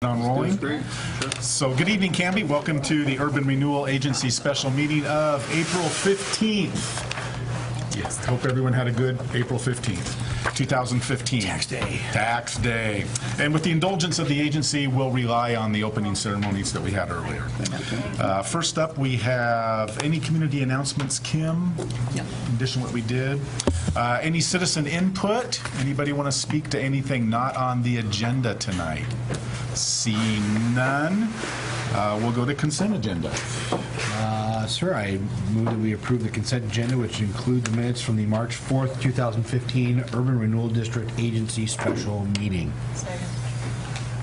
On rolling. Great. Sure. So good evening, Canby. Welcome to the Urban Renewal Agency special meeting of April 15th. Yes, hope everyone had a good April 15th, 2015. Tax day. Tax day. And with the indulgence of the agency, we'll rely on the opening ceremonies that we had earlier. First up, we have any community announcements, Kim? Yeah. In addition to what we did. Any citizen input? Anybody want to speak to anything not on the agenda tonight? Seeing none, we'll go to consent agenda. Sir, I move that we approve the consent agenda, which include the minutes from the March 4th, 2015 Urban Renewal District Agency special meeting. Second.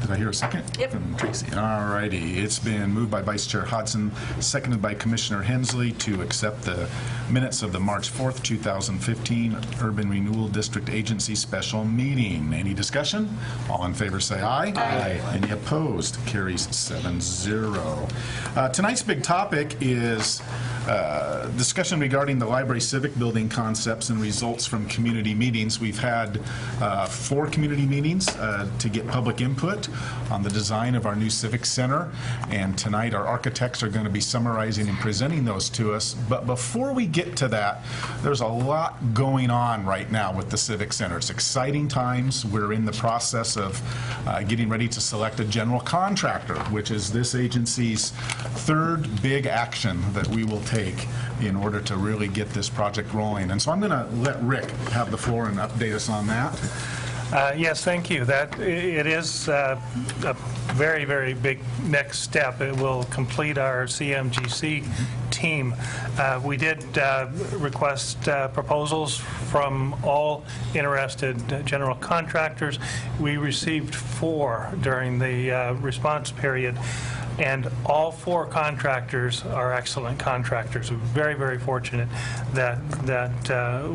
Did I hear a second? Yep. From Tracy. All righty. It's been moved by Vice Chair Hodson, seconded by Commissioner Hensley to accept the minutes of the March 4th, 2015 Urban Renewal District Agency special meeting. Any discussion? All in favor say aye. Aye. Any opposed? Carries 7-0. Tonight's big topic is discussion regarding the library civic building concepts and results from community meetings. We've had 4 community meetings to get public input on the design of our new civic center, and tonight our architects are going to be summarizing and presenting those to us. But before we get to that, there's a lot going on right now with the civic center. It's exciting times. We're in the process of getting ready to select a general contractor, which is this agency's third big action that we will take in order to really get this project rolling. And so I'm going to let Rick have the floor and update us on that. Yes, thank you. It is a very, very big next step. It will complete our CMGC team. We did request proposals from all interested general contractors. We received 4 during the response period. And all 4 contractors are excellent contractors. We're very, very fortunate that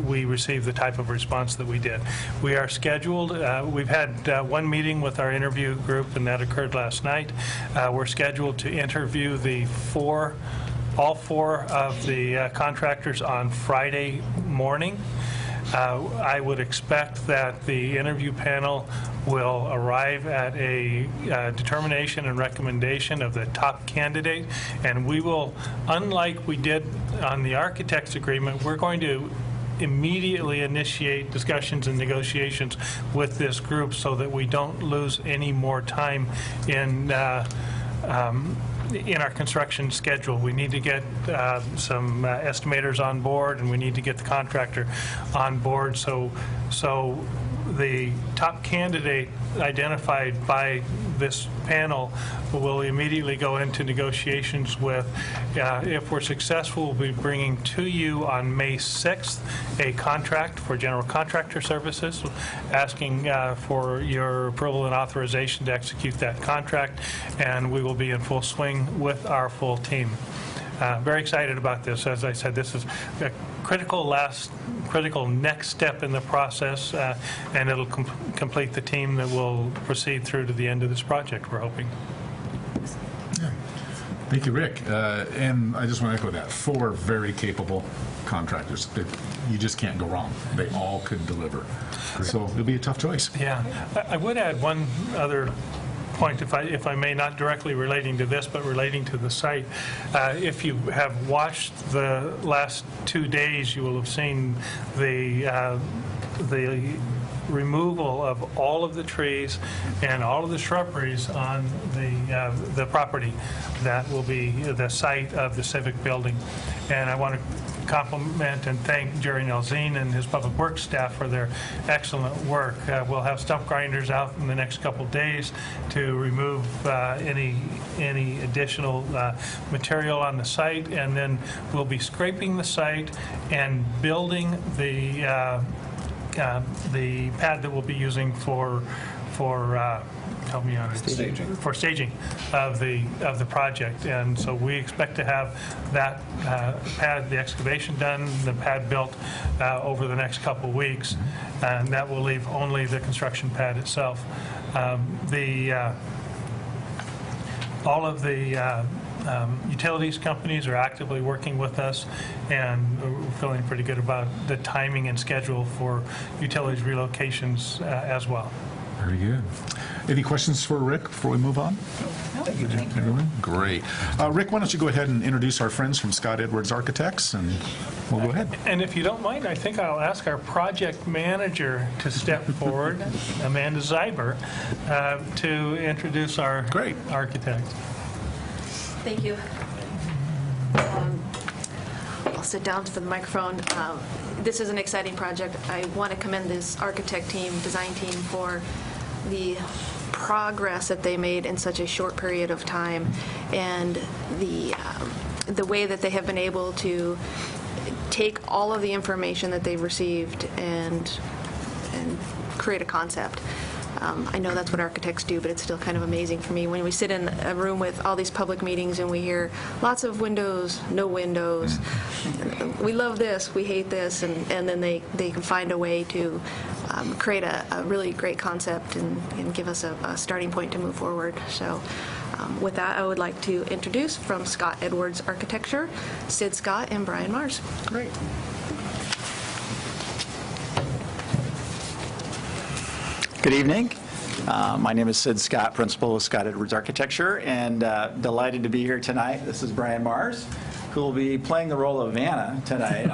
we received the type of response that we did. We are scheduled. We've had one meeting with our interview group, and that occurred last night. We're scheduled to interview all 4 of the contractors on Friday morning. I would expect that the interview panel will arrive at a determination and recommendation of the top candidate, and we will, unlike we did on the architect's agreement, we're going to immediately initiate discussions and negotiations with this group so that we don't lose any more time in our construction schedule. We need to get some estimators on board, and we need to get the contractor on board. So the top candidate identified by this panel will immediately go into negotiations with. If we're successful, we'll be bringing to you on May 6th a contract for general contractor services, asking for your approval and authorization to execute that contract, and we will be in full swing with our full team. Very excited about this. As I said, this is a critical next step in the process, and it'll complete the team that will proceed through to the end of this project, we're hoping. Yeah. Thank you, Rick. And I just want to echo that. 4 very capable contractors. You just can't go wrong. They all could deliver. So it'll be a tough choice. Yeah. I would add one other point, if I may, not directly relating to this, but relating to the site. If you have watched the last 2 days, you will have seen the removal of all of the trees and all of the shrubberies on the property that will be the site of the civic building. And I want to compliment and thank Jerry Nelzine and his public works staff for their excellent work. We'll have stump grinders out in the next couple days to remove any additional material on the site, and then we'll be scraping the site and building the pad that we'll be using for help me on it. For staging of the project. And so we expect to have that pad, the excavation done, the pad built over the next couple weeks, and that will leave only the construction pad itself. All of the utilities companies are actively working with us, and we're feeling pretty good about the timing and schedule for utilities relocations as well. Very good. Any questions for Rick before we move on? Thank you. Everyone? Great. Rick, why don't you go ahead and introduce our friends from Scott Edwards Architects, and we'll go ahead. And if you don't mind, I think I'll ask our project manager to step forward, Amanda Zeiber, to introduce our Great. architect. Thank you. I'll sit down for the microphone. This is an exciting project. I want to commend this architect team, design team, for the progress that they made in such a short period of time, and the way that they have been able to take all of the information that they've received and create a concept. I know that's what architects do, but it's still kind of amazing for me when we sit in a room with all these public meetings and we hear lots of windows, no windows. We love this, we hate this, and then they can find a way to create a really great concept and give us a starting point to move forward. So with that, I would like to introduce from Scott Edwards Architecture, Sid Scott and Brian Mars. Great. Good evening. My name is Sid Scott, principal of Scott Edwards Architecture, and delighted to be here tonight. This is Brian Mars, who will be playing the role of Vanna tonight.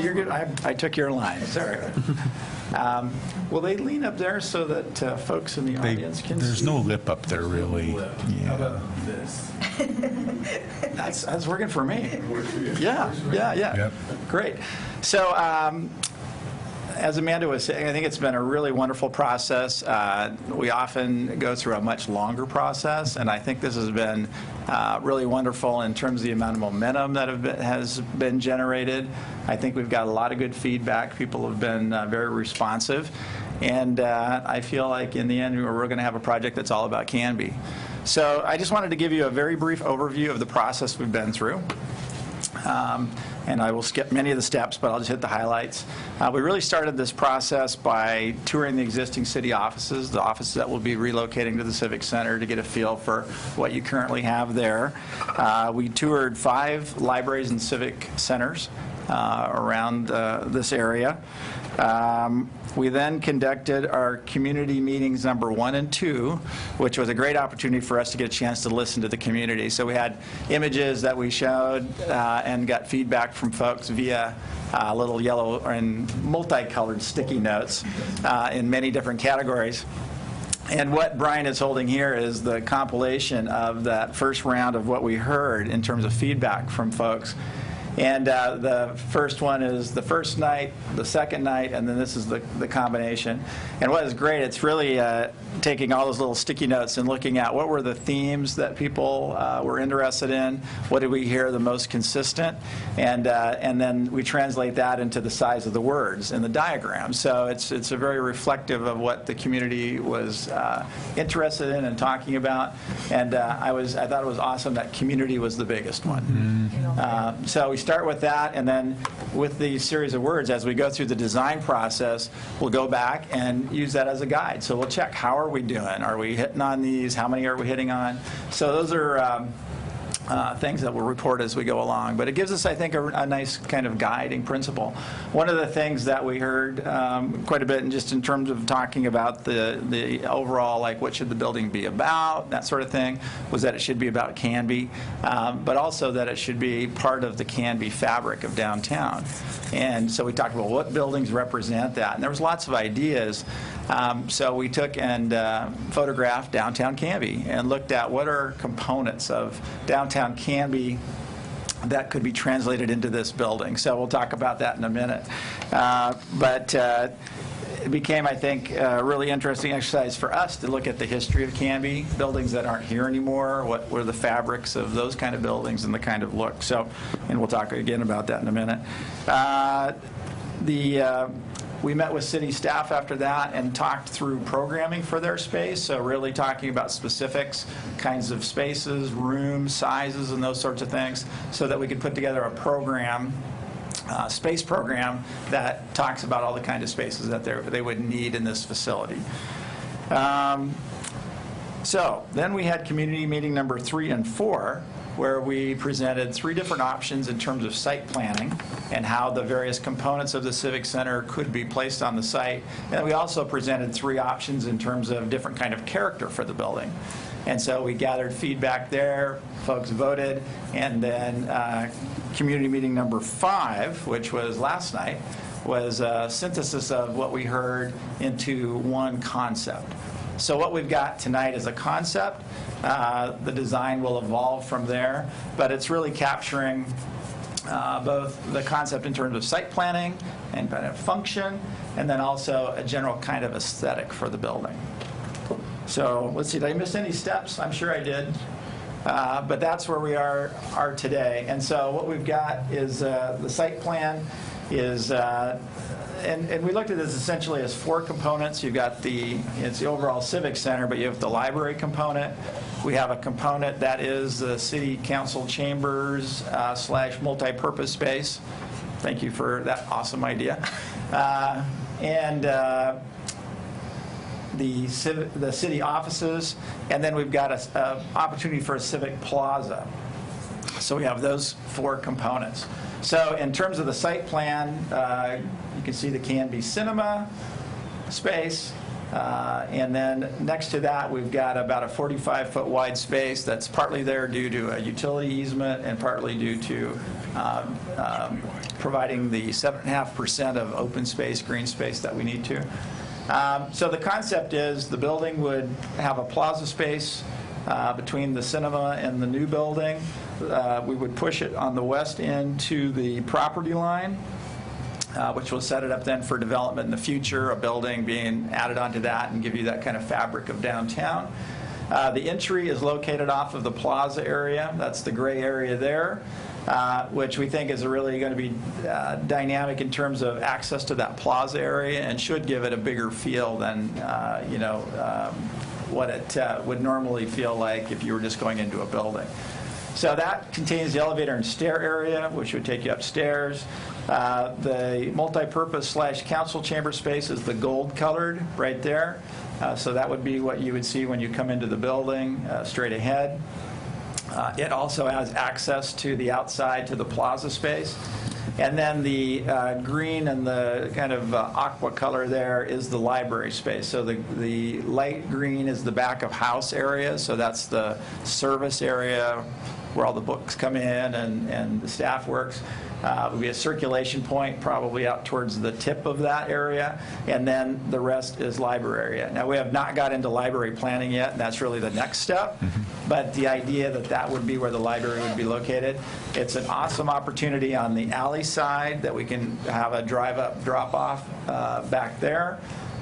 You're good. I took your line. Sorry. Will they lean up there so that folks in the audience can There's see? no lip up there, really. Yeah. That's working for me. Yeah. Yep. Great. So, as Amanda was saying, I think it's been a really wonderful process. We often go through a much longer process, and I think this has been really wonderful in terms of the amount of momentum that has been generated. I think we've got a lot of good feedback. People have been very responsive, and I feel like in the end we're going to have a project that's all about Canby. So I just wanted to give you a very brief overview of the process we've been through. And I will skip many of the steps, but I'll just hit the highlights. We really started this process by touring the existing city offices, the offices that will be relocating to the Civic Center, to get a feel for what you currently have there. We toured 5 libraries and civic centers around this area. We then conducted our community meetings number 1 and 2, which was a great opportunity for us to get a chance to listen to the community. So we had images that we showed and got feedback from folks via little yellow and multicolored sticky notes in many different categories. And what Brian is holding here is the compilation of that first round of what we heard in terms of feedback from folks. And the first one is the first night, the second night, and then this is the combination. And what is great, it's really taking all those little sticky notes and looking at what were the themes that people were interested in, what did we hear the most consistent, and then we translate that into the size of the words in the diagram. So it's a very reflective of what the community was interested in and talking about. And I thought it was awesome that community was the biggest one. Mm-hmm. So we start with that, and then with the series of words, as we go through the design process, we'll go back and use that as a guide. So we'll check, how are we doing? Are we hitting on these? How many are we hitting on? So those are things that we'll report as we go along. But it gives us, I think, a nice kind of guiding principle. One of the things that we heard quite a bit, and just in terms of talking about the overall, like, what should the building be about, that sort of thing, was that it should be about Canby, but also that it should be part of the Canby fabric of downtown. And so we talked about what buildings represent that. And there was lots of ideas. So we took and photographed downtown Canby and looked at what are components of downtown Canby that could be translated into this building. So we'll talk about that in a minute. But it became, I think, a really interesting exercise for us to look at the history of Canby, buildings that aren't here anymore, what were the fabrics of those kind of buildings and the kind of look. So, and we'll talk again about that in a minute. We met with city staff after that and talked through programming for their space, so really talking about specifics, kinds of spaces, rooms, sizes, and those sorts of things, so that we could put together a program, space program, that talks about all the kind of spaces that they would need in this facility. So then we had community meeting number 3 and 4, where we presented 3 different options in terms of site planning and how the various components of the Civic Center could be placed on the site. And we also presented 3 options in terms of different kind of character for the building. And so we gathered feedback there, folks voted, and then community meeting number 5, which was last night, was a synthesis of what we heard into one concept. So what we've got tonight is a concept. The design will evolve from there, but it's really capturing both the concept in terms of site planning and kind of function, and then also a general kind of aesthetic for the building. So let's see, did I miss any steps? I'm sure I did. But that's where we are today. And so what we've got is the site plan is, and we looked at this essentially as 4 components. You've got it's the overall Civic Center, but you have the library component. We have a component that is the city council chambers / multi-purpose space. Thank you for that awesome idea. The city offices, and then we've got an opportunity for a civic plaza. So we have those 4 components. So in terms of the site plan, you can see the Canby Cinema space, and then next to that we've got about a 45-foot wide space that's partly there due to a utility easement and partly due to providing the 7.5% of open space, green space that we need to. So the concept is the building would have a plaza space between the cinema and the new building. We would push it on the west end to the property line, which will set it up then for development in the future, a building being added onto that and give you that kind of fabric of downtown. The entry is located off of the plaza area. That's the gray area there. Which we think is really going to be dynamic in terms of access to that plaza area and should give it a bigger feel than what it would normally feel like if you were just going into a building. So that contains the elevator and stair area, which would take you upstairs. The multi-purpose / council chamber space is the gold colored right there. So that would be what you would see when you come into the building straight ahead. It also has access to the outside, to the plaza space. And then the green and the kind of aqua color there is the library space. So the light green is the back of house area. So that's the service area where all the books come in and the staff works. Would be a circulation point probably out towards the tip of that area, and then the rest is library area. Now we have not got into library planning yet, and that's really the next step, but the idea that would be where the library would be located. It's an awesome opportunity on the alley side that we can have a drive-up, drop-off back there.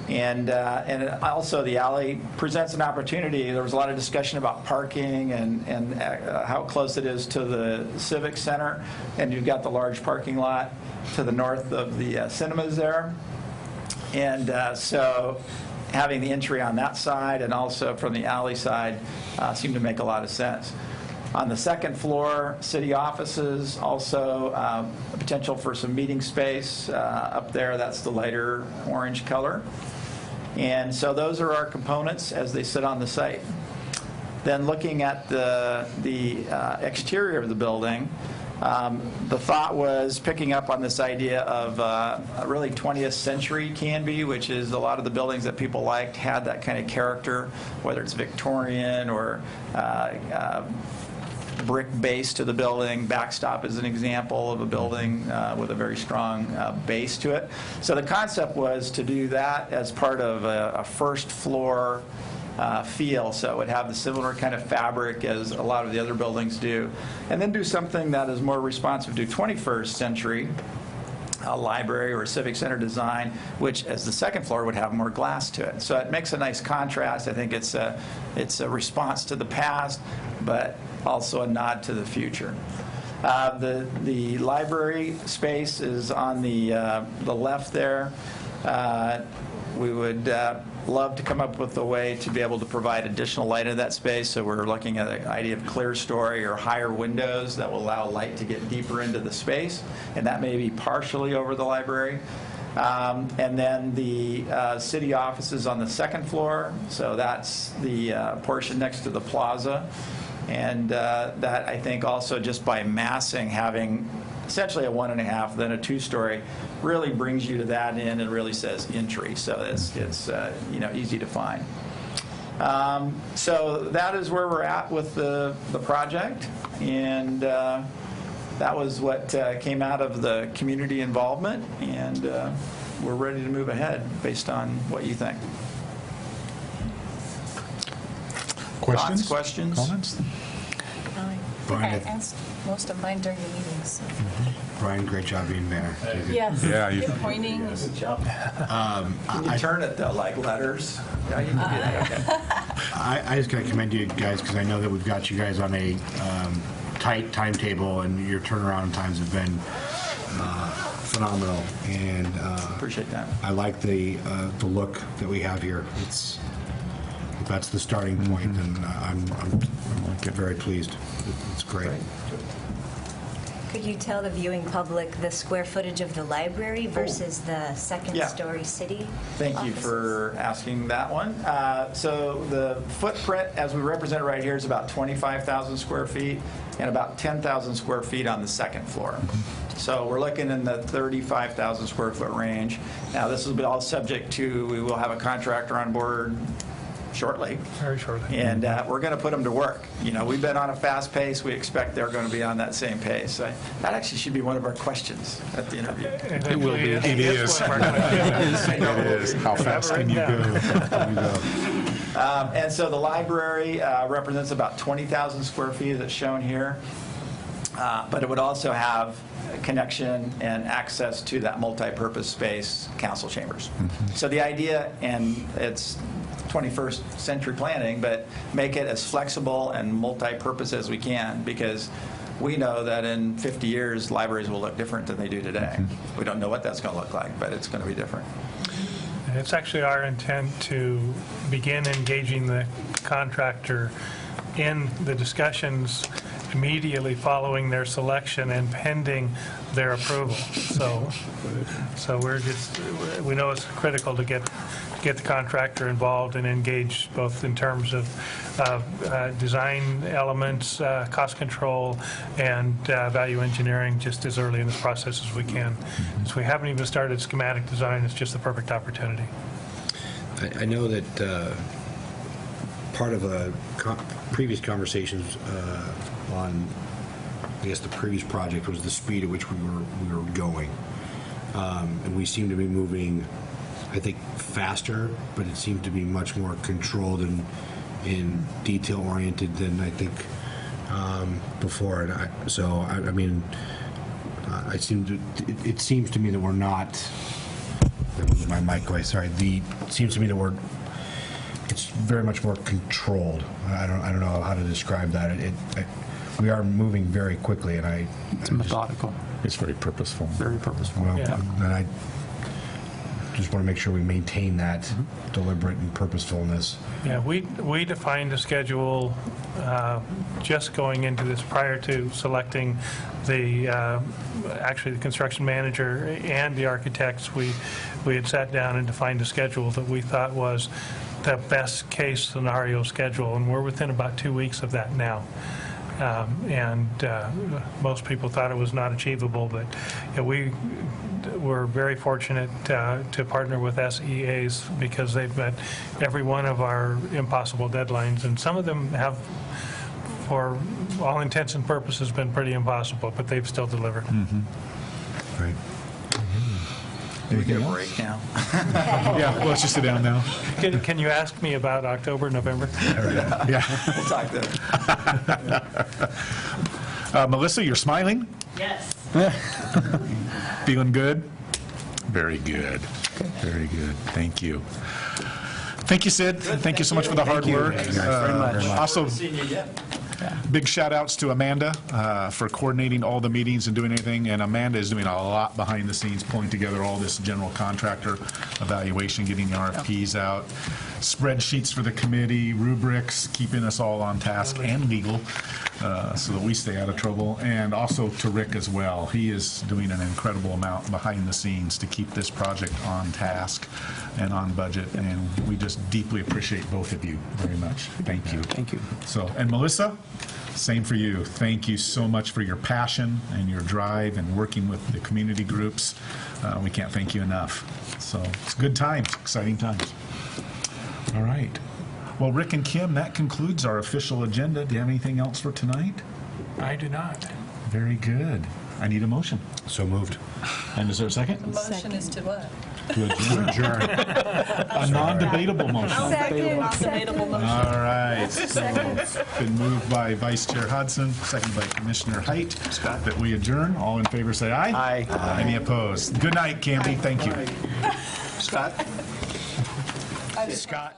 And also the alley presents an opportunity. There was a lot of discussion about parking and how close it is to the Civic Center, and you've got the large parking lot to the north of the cinemas there. And so having the entry on that side and also from the alley side seemed to make a lot of sense. On the second floor, city offices, also a potential for some meeting space up there. That's the lighter orange color. And so those are our components as they sit on the site. Then looking at the exterior of the building, the thought was picking up on this idea of a really 20th century Canby, which is a lot of the buildings that people liked had that kind of character, whether it's Victorian or brick base to the building. Backstop is an example of a building with a very strong base to it. So the concept was to do that as part of a first floor feel, so it would have the similar kind of fabric as a lot of the other buildings do, and then do something that is more responsive to 21st century a library or a civic center design, which as the second floor would have more glass to it. So it makes a nice contrast. I think it's a response to the past, but also a nod to the future. The library space is on the left there. We would love to come up with a way to be able to provide additional light in that space. So we're looking at the idea of clear story or higher windows that will allow light to get deeper into the space, and that may be partially over the library. And then the city offices on the second floor, so that's the portion next to the plaza. And that, I think, also just by massing, having essentially a 1.5, then a 2-story, really brings you to that end and really says entry. So it's easy to find. So that is where we're at with the project, and that was what came out of the community involvement, and we're ready to move ahead based on what you think. Questions? Thoughts, questions? Comments? Brian, I think I asked most of mine during the meetings. Brian, great job being mayor. Yes. Yeah, Good pointing. Can you turn it, though, like letters? Yeah, you can do that, okay. I just got to commend you guys because I know that we've got you guys on a tight timetable, and your turnaround times have been phenomenal. And Appreciate that. I like the look that we have here. That's the starting point, and I'm very pleased. It's great. Could you tell the viewing public the square footage of the library versus the second-story city Thank you offices? for asking that one. So the footprint, as we represent it right here, is about 25,000 square feet and about 10,000 square feet on the second floor. So we're looking in the 35,000 square foot range. Now, this will be all subject to, we will have a contractor on board shortly. Very shortly. And we're going to put them to work. You know, we've been on a fast pace. We expect they're going to be on that same pace. That actually should be one of our questions at the interview. It will be. It is. one of our questions. It is. How fast can you go? And so the library represents about 20,000 square feet that's shown here. But it would also have connection and access to that multi-purpose space, council chambers. So the idea, and it's 21st century planning, but make it as flexible and multi-purpose as we can, because we know that in 50 years, libraries will look different than they do today. We don't know what that's going to look like, but it's going to be different. And it's actually our intent to begin engaging the contractor in the discussions immediately following their selection and pending their approval. So we know it's critical to get the contractor involved and engaged both in terms of design elements, cost control, and value engineering just as early in this process as we can. So we haven't even started schematic design. It's just the perfect opportunity. I know that part of previous conversations on, I guess, the previous project was the speed at which we were going, and we seem to be moving, I think, faster, but it seemed to be much more controlled and detail oriented than I think before. And it seems to me that we're not. That was my mic away. Sorry. It seems to me that it's very much more controlled. I don't know how to describe that. We are moving very quickly, and it's methodical. It's very purposeful. Very purposeful. Well, Yeah. and I just want to make sure we maintain that deliberate and purposefulness. Yeah, we defined a schedule just going into this prior to selecting actually the construction manager and the architects. We had sat down and defined a schedule that we thought was the best case scenario schedule, and we're within about 2 weeks of that now. Most people thought it was not achievable, but we were very fortunate to partner with SEAs because they've met every one of our impossible deadlines, and some of them have, for all intents and purposes, been pretty impossible, but they've still delivered. Right. We get a break now. Yeah, well, let's just sit down now. Can you ask me about October, November? Yeah. We'll talk then. Melissa, you're smiling? Yes. Feeling good? Very good. Very good. Thank you. Thank you, Sid. Thank you so much for the hard work. very much. Also, Seeing you again. big shout outs to Amanda for coordinating all the meetings and doing everything. And Amanda is doing a lot behind the scenes, pulling together all this general contractor evaluation, getting the RFPs out. spreadsheets for the committee, rubrics, keeping us all on task, and legal, so that we stay out of trouble, and also to Rick as well. He is doing an incredible amount behind the scenes to keep this project on task and on budget, and we just deeply appreciate both of you very much. Thank you. Thank you. So, and Melissa, same for you. Thank you so much for your passion and your drive and working with the community groups. We can't thank you enough. So it's good times, exciting times. All right. Well, Rick and Kim, that concludes our official agenda. Do you have anything else for tonight? I do not. Very good. I need a motion. So moved. And is there a second? Motion is to what? To adjourn. A non-debatable motion. Non-debatable motion. All right. So it's been moved by Vice Chair Hudson, seconded by Commissioner Height, that we adjourn. All in favor, say aye. Aye. Any opposed? Good night, Campy. Thank you. Scott? Scott.